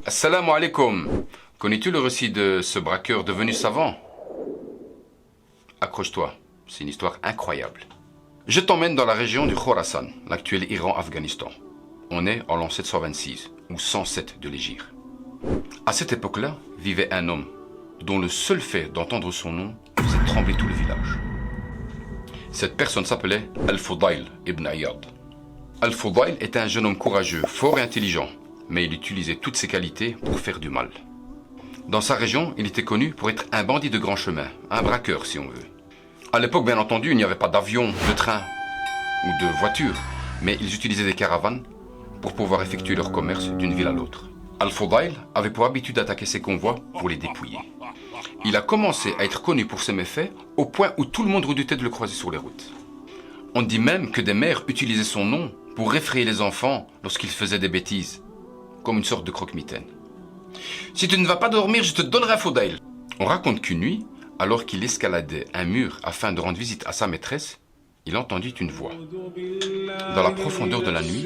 Assalamu alaikum. Connais-tu le récit de ce braqueur devenu savant? Accroche-toi, c'est une histoire incroyable. Je t'emmène dans la région du Khorasan, l'actuel Iran-Afghanistan. On est en l'an 726, ou 107 de l'Hégire. À cette époque-là, vivait un homme dont le seul fait d'entendre son nom faisait trembler tout le village. Cette personne s'appelait Al-Fudayl ibn Iyad. Al-Fudayl était un jeune homme courageux, fort et intelligent, mais il utilisait toutes ses qualités pour faire du mal. Dans sa région, il était connu pour être un bandit de grand chemin, un braqueur si on veut. À l'époque, bien entendu, il n'y avait pas d'avion, de train ou de voiture, mais ils utilisaient des caravanes pour pouvoir effectuer leur commerce d'une ville à l'autre. Al-Fudayl avait pour habitude d'attaquer ses convois pour les dépouiller. Il a commencé à être connu pour ses méfaits au point où tout le monde redoutait de le croiser sur les routes. On dit même que des mères utilisaient son nom pour effrayer les enfants lorsqu'ils faisaient des bêtises, comme une sorte de croque-mitaine. Si tu ne vas pas dormir, je te donnerai un Fudayl. On raconte qu'une nuit, alors qu'il escaladait un mur afin de rendre visite à sa maîtresse, il entendit une voix. Dans la profondeur de la nuit,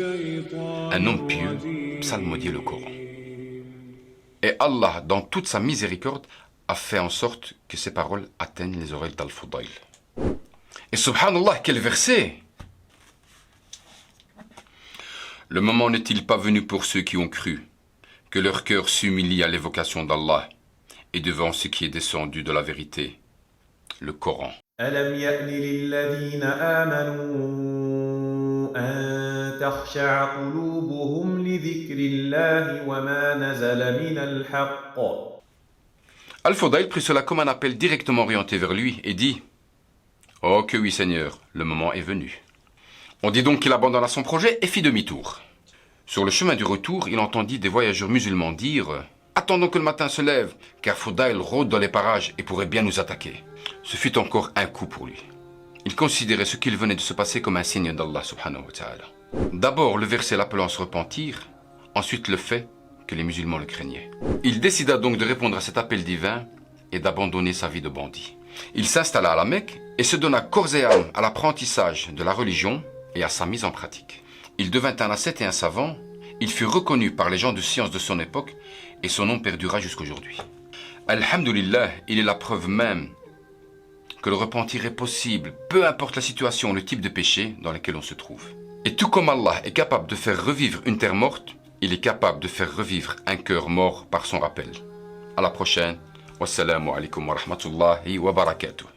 un homme pieux psalmodiait le Coran. Et Allah, dans toute sa miséricorde, a fait en sorte que ces paroles atteignent les oreilles d'Al-Fudayl. Et subhanallah, quel verset! Le moment n'est-il pas venu pour ceux qui ont cru, que leur cœur s'humilie à l'évocation d'Allah et devant ce qui est descendu de la vérité, le Coran. ألم يأن للذين آمنوا أن تخشع قلوبهم لذكر الله وما نزل من الحق. Al-Fudayl prit cela comme un appel directement orienté vers lui et dit « Oh que oui Seigneur, le moment est venu. » On dit donc qu'il abandonna son projet et fit demi-tour. Sur le chemin du retour, il entendit des voyageurs musulmans dire « Attendons que le matin se lève, car Fudayl rôde dans les parages et pourrait bien nous attaquer. » Ce fut encore un coup pour lui. Il considérait ce qu'il venait de se passer comme un signe d'Allah subhanahu wa ta'ala. D'abord le verset l'appelant à se repentir, ensuite le fait que les musulmans le craignaient. Il décida donc de répondre à cet appel divin et d'abandonner sa vie de bandit. Il s'installa à la Mecque et se donna corps et âme à l'apprentissage de la religion et à sa mise en pratique. Il devint un ascète et un savant, il fut reconnu par les gens de science de son époque et son nom perdura jusqu'aujourd'hui. Alhamdulillah, il est la preuve même que le repentir est possible, peu importe la situation, le type de péché dans lequel on se trouve. Et tout comme Allah est capable de faire revivre une terre morte, il est capable de faire revivre un cœur mort par son rappel. À la prochaine. Wassalamu alaikum wa rahmatullahi wa barakatuh.